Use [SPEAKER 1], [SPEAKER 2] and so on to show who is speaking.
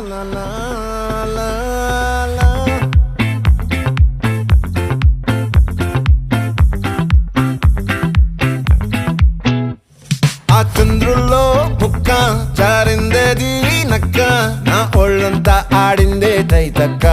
[SPEAKER 1] la la la la. ఆ చంద్రుల్లో బుక్క జారిందేది నక్క నా ఒళ్ళంతా ఆడిందే తైతక్క